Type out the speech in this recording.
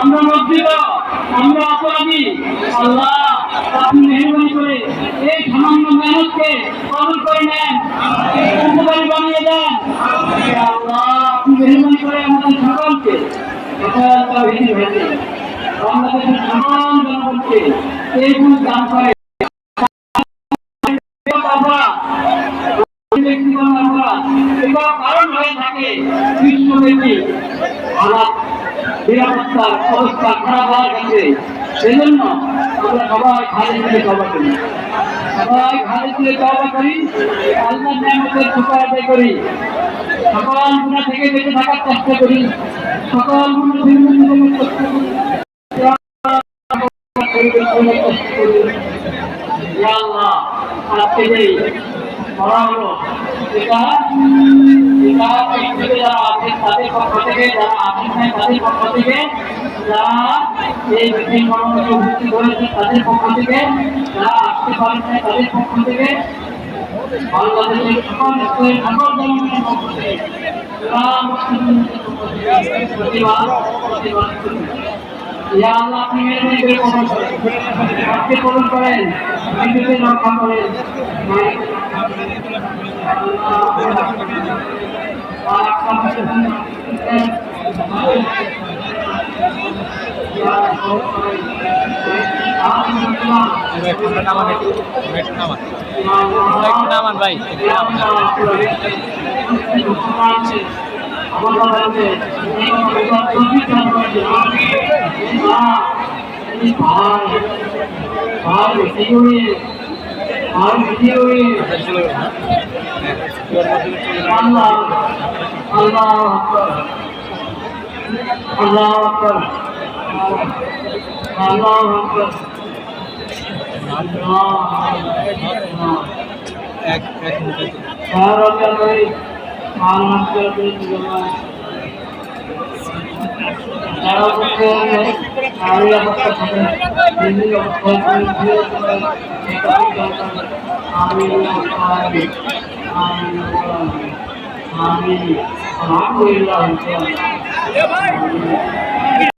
আমরা লজ্জিত, আমরা অপরাধী। আল্লাহ আপনি মেহরবানি করে এই সামান্য মেহনতকে কবুল করে নেন, উপকারী বানিয়ে দেন। আল্লাহ আপনি মেহরবানি করে আমাদের সকলকে বাংলাদেশের সাধারণ জনগণকে এই গুণ দান করে কারণ হয়ে থাকে বিশ্বব্যাপী নিরাপত্তার অবস্থা খারাপ হওয়ার কাছে। সেজন্য আমরা সবাই খালি তুলে তওবা করি, সবাই খালি তুলে তওবা করি, আল্লাহর নিয়ামতের শুকর আদায় করি, সকল গুনাহ থেকে বেঁচে থাকার চেষ্টা করি, সকল গুনাহ থেকে চেষ্টা করি। ইয়া আল্লাহ আজকে যেই বলা হলো এটা যারা আছেন তাদের পক্ষ থেকে, যারা আছেন তাদের পক্ষ থেকে, যারা এই বিশেষ কর্মসূচি উপস্থিত হয়েছে তাদের পক্ষ থেকে, যারা আসতে পারেন তাদের পক্ষ থেকে, বাংলাদেশের সকল স্তরের সকল জনগণের পক্ষ থেকে আল্লাহ আপনি মেহরবানি করে কবুল করেন, বিদ্যুতের রক্ষা করেন। নামান ভাই আল্লাহ আল্লাহ আল্লাহ আকবার আল্লাহ আকবার এক মিনিট আলহামদুলিল্লাহ।